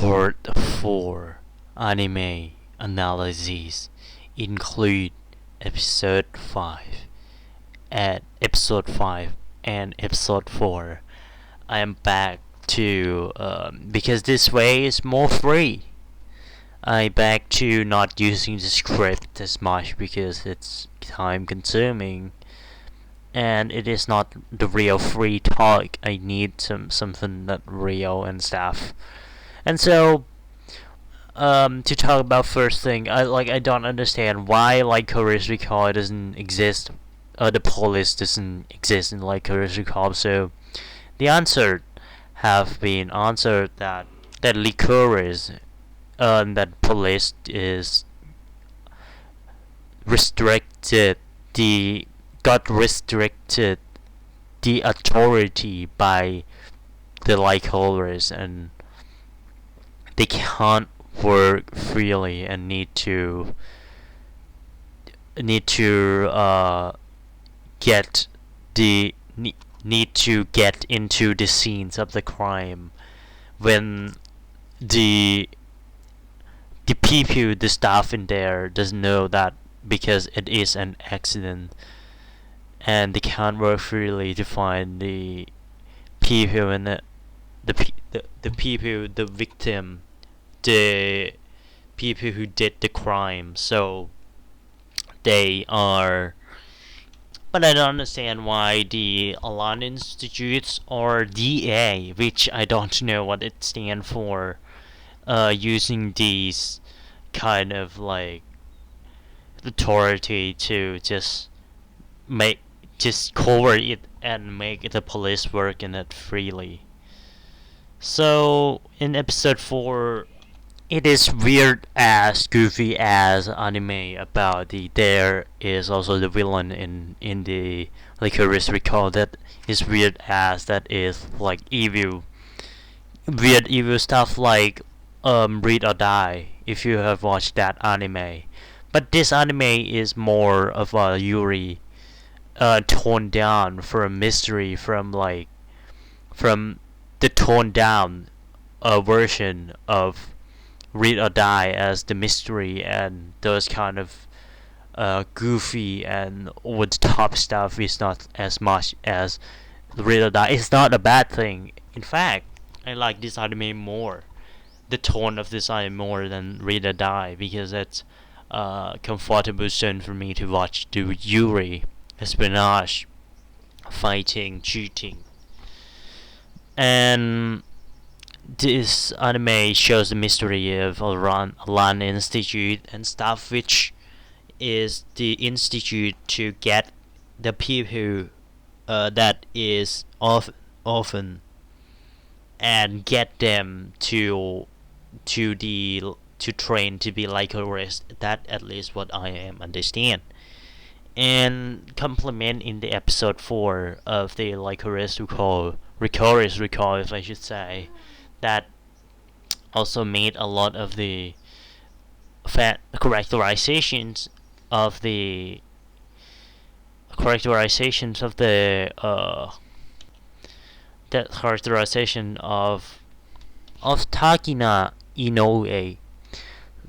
Part 4 Anime Analyses include Episode 5 and Episode 5 and Episode 4. I am back to because this way is more free. I back to not using the script as much because it's time consuming and it is not the real free talk. I need something that real and stuff. And so to talk about first thing, I don't understand why Lycoris Recoil doesn't exist. The police doesn't exist in Lycoris Recoil. So the answer have been answered that Lycoris, that police is restricted the got restricted the authority by the Lycoris, and they can't work freely and need to get the need to get into the scenes of the crime when the people, the staff in there doesn't know that because it is an accident, and they can't work freely to find the people and the people, the victim, the people who did the crime. So they are. But I don't understand why the Alan Institutes or DA, which I don't know what it stands for, using these kind of like authority to just cover it and make the police work in it freely. So in episode 4, it is weird as goofy as anime about there is also the villain in the Lycoris Recoil that is weird as that is like weird evil stuff like Read or Die, if you have watched that anime. But this anime is more of a Yuri, toned down from mystery, from the toned down version of Read or Die as the mystery, and those kind of goofy and over the top stuff is not as much as Read or Die. It's not a bad thing. In fact, I like this anime more, the tone of this anime more than Read or Die, because it's a comfortable zone for me to watch the Yuri, espionage, fighting, cheating. And this anime shows the mystery of Alan Institute and stuff, which is the institute to get the people that is often and get them to train to be Lycoris. That at least what I am understand. And complement in the episode 4 of the Lycoris Recoil, if I should say, that also made a lot of the characterizations of the that characterization of Takina Inoue.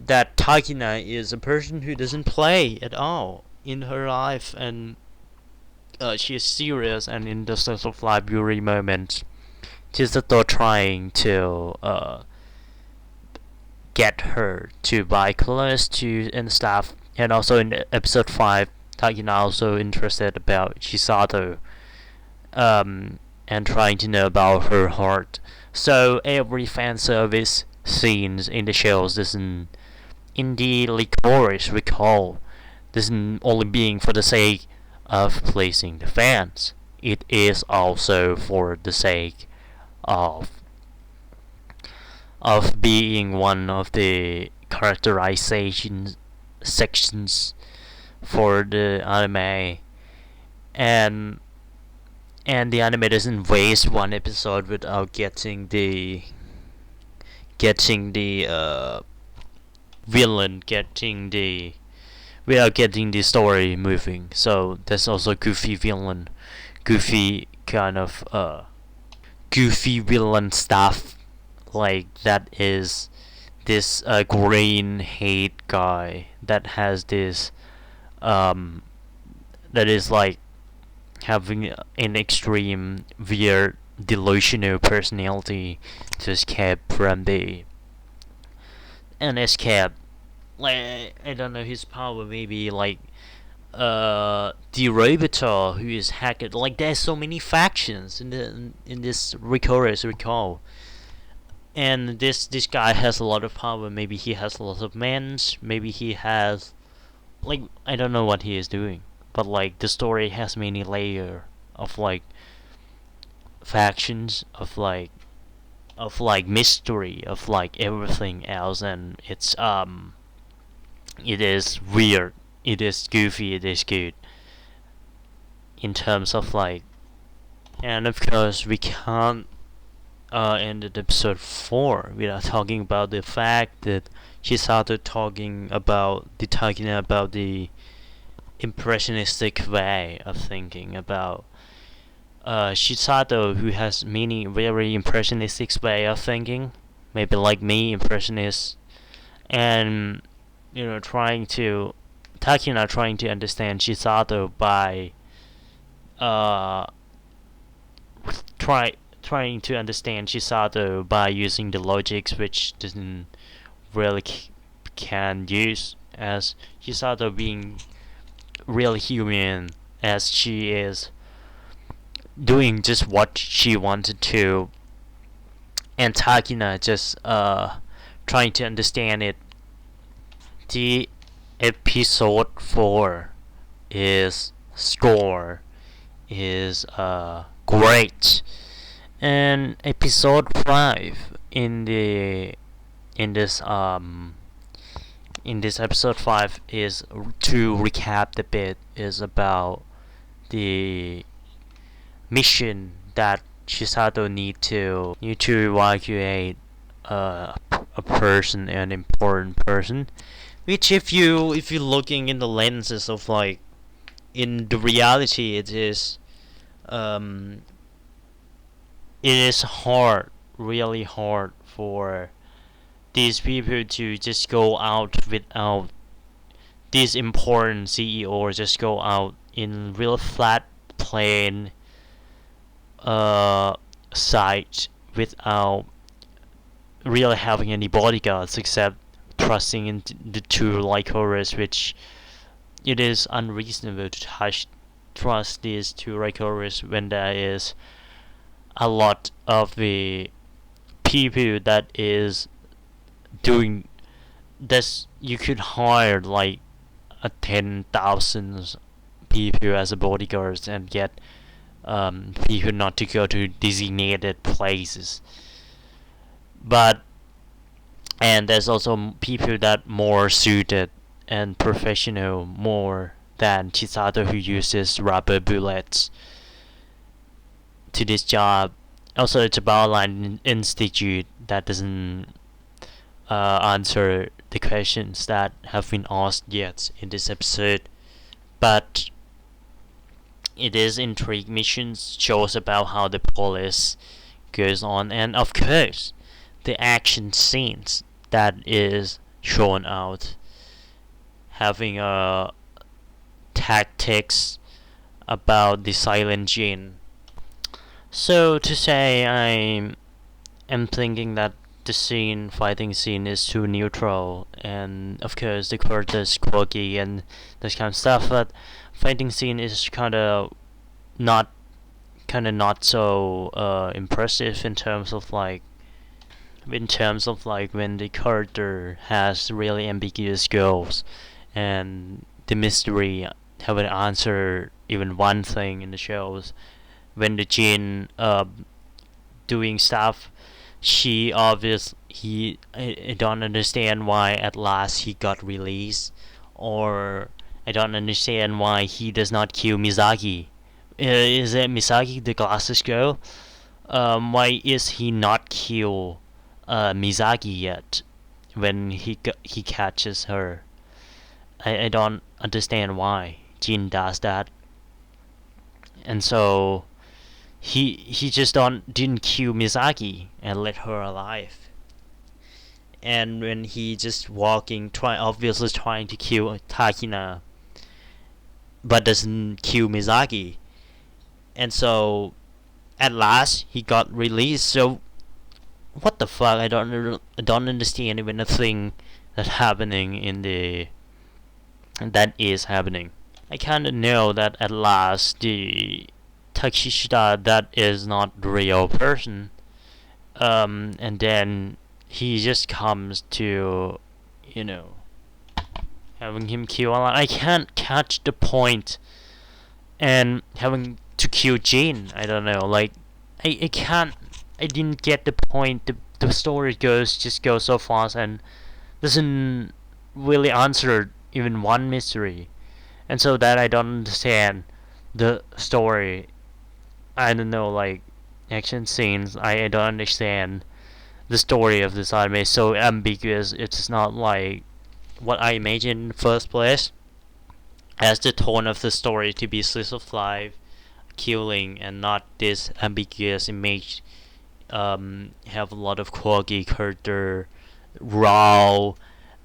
That Takina is a person who doesn't play at all in her life, and she is serious, and in the sort of library moments she's trying to get her to buy clothes to and stuff. And also in episode 5, Takina also interested about Chisato, and trying to know about her heart. So every fan service scenes in the shows doesn't in the Lycoris Recoil doesn't only being for the sake of pleasing the fans. It is also for the sake of being one of the characterization sections for the anime, and the anime doesn't waste one episode without getting the villain, without getting the story moving. So there's also goofy villain, goofy kind of goofy villain stuff like that is this green hate guy that has this um that is like having an extreme weird delusional personality to escape from the and escape, like I don't know, his power maybe like the Roboter who is hacked. Like there's so many factions in this Lycoris Recoil, and this guy has a lot of power. Maybe he has a lot of mans. Maybe he has, like, I don't know what he is doing, but like the story has many layer of like factions of like mystery of like everything else, and it is weird, it is goofy, it is good in terms of like, and of course we can't end episode 4 without talking about the fact that she started talking about the impressionistic way of thinking about Shisato, who has many very impressionistic way of thinking, maybe like me, impressionist, and trying to Takina trying to understand Shisato by uh trying to understand Shisato by using the logics which doesn't really can use, as Shisato being real human as she is doing just what she wanted to, and Takina just trying to understand it. The episode 4 is score is great, and episode 5 in this in this episode 5 is, to recap a bit, is about the mission that Shisato need to evacuate a person, an important person. Which, if you looking in the lenses of like, in the reality, um, it is hard, really hard for these people to just go out without this important CEO, just go out in real flat plain uh site without really having any bodyguards, except trusting in the two Lycoris, which it is unreasonable to trust these two Lycoris when there is a lot of the people that is doing this. You could hire like a 10,000 people as a bodyguards and get people not to go to designated places. But and there's also people that more suited and professional more than Chisato, who uses rubber bullets to this job. Also, it's about an institute that doesn't answer the questions that have been asked yet in this episode, but it is intrigue missions, shows about how the police goes on, and of course the action scenes that is shown out, having tactics about the silent gene. So to say, I am thinking that the fighting scene is too neutral, and of course the court is quirky and this kind of stuff, but fighting scene is not not so impressive in terms of like when the character has really ambiguous goals and the mystery haven't answered even one thing in the shows. When the Jin doing stuff, she obviously I don't understand why at last he got released, or I don't understand why he does not kill Misaki. Is it Misaki, the glasses girl? Why is he not kill Misaki yet when he catches her? I don't understand why Jin does that, and so he just didn't kill Misaki and let her alive. And when he just obviously trying to kill Takina, but doesn't kill Misaki, and so at last he got released. So what the fuck? I don't understand even a thing that's happening in the that is happening. I kind of know that at last the Takeshita that is not the real person. And then he just comes to, you know, having him kill a lot. I can't catch the point, and having to kill Jin. I don't know. Like, I can't. I didn't get the point. The story goes so fast and doesn't really answer even one mystery, and so that I don't understand the story. I don't know, like action scenes. I don't understand the story of this anime. Is so ambiguous. It's not like what I imagined in the first place. As the tone of the story to be slice of life, killing, and not this ambiguous image. Have a lot of quirky character, raw.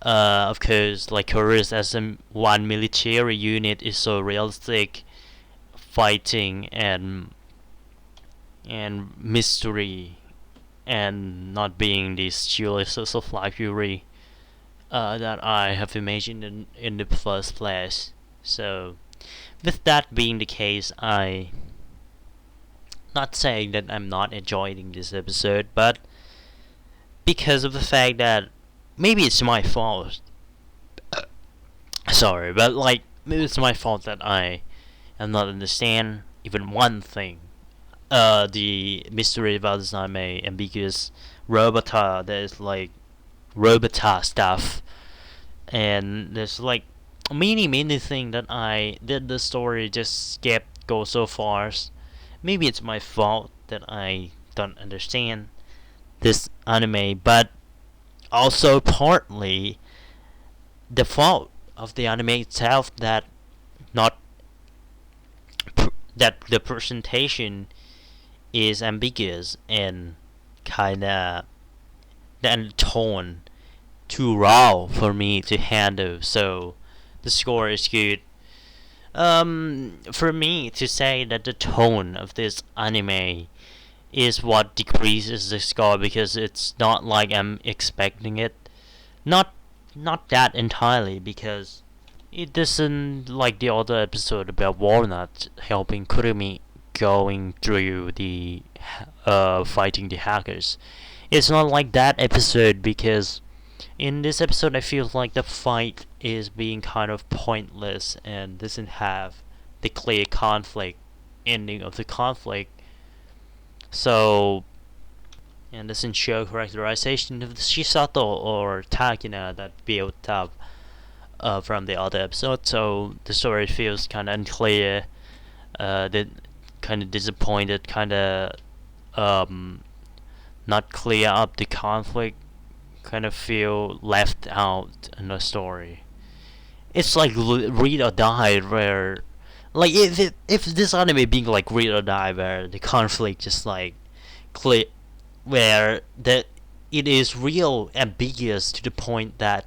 Of course, like Lycoris as one military unit is so realistic, fighting and mystery, and not being this chilliest of life fury that I have imagined in the first place. So, with that being the case, I not saying that I'm not enjoying this episode, but because of the fact that maybe it's my fault. Sorry, but like maybe it's my fault that I am not understand even one thing. The mystery about this anime, ambiguous robota. There's like robota stuff, and there's like many thing that I did the story just skipped go so far. Maybe it's my fault that I don't understand this anime, but also partly the fault of the anime itself that not that the presentation is ambiguous and kinda and tone too raw for me to handle. So the score is good. For me to say that the tone of this anime is what decreases the score because it's not like I'm expecting it. Not not that entirely because it doesn't like the other episode about Walnut helping Kurumi going through the fighting the hackers. It's not like that episode because in this episode I feel like the fight is being kind of pointless and doesn't have the clear conflict ending of the conflict. So and doesn't show characterization of the Shisato or Takina that built up from the other episode. So the story feels kind of unclear. That kind of disappointed, kind of not clear up the conflict. Kind of feel left out in the story. It's like read or die where, like if this anime being like read or die where the conflict just like clear, where that it is real ambiguous to the point that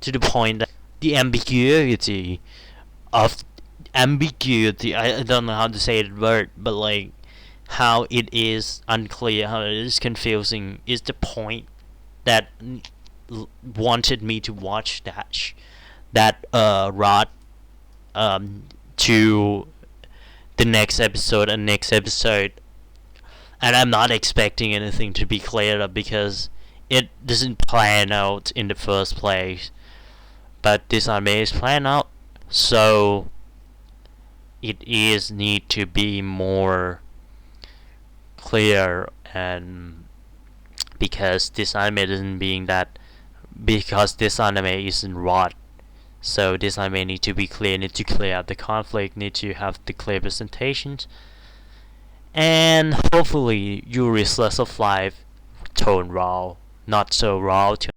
the ambiguity of ambiguity. I don't know how to say the word, but like how it is unclear, how it is confusing, is the point that wanted me to watch that rod to the next episode and next episode, and I'm not expecting anything to be cleared up because it doesn't plan out in the first place. But this anime is planned out, so it is need to be more clear, and because this anime isn't being that, because this anime isn't raw, so this anime need to be clear, need to clear out the conflict, need to have the clear presentations, and hopefully Yuri's Slice of Life tone raw, not so raw to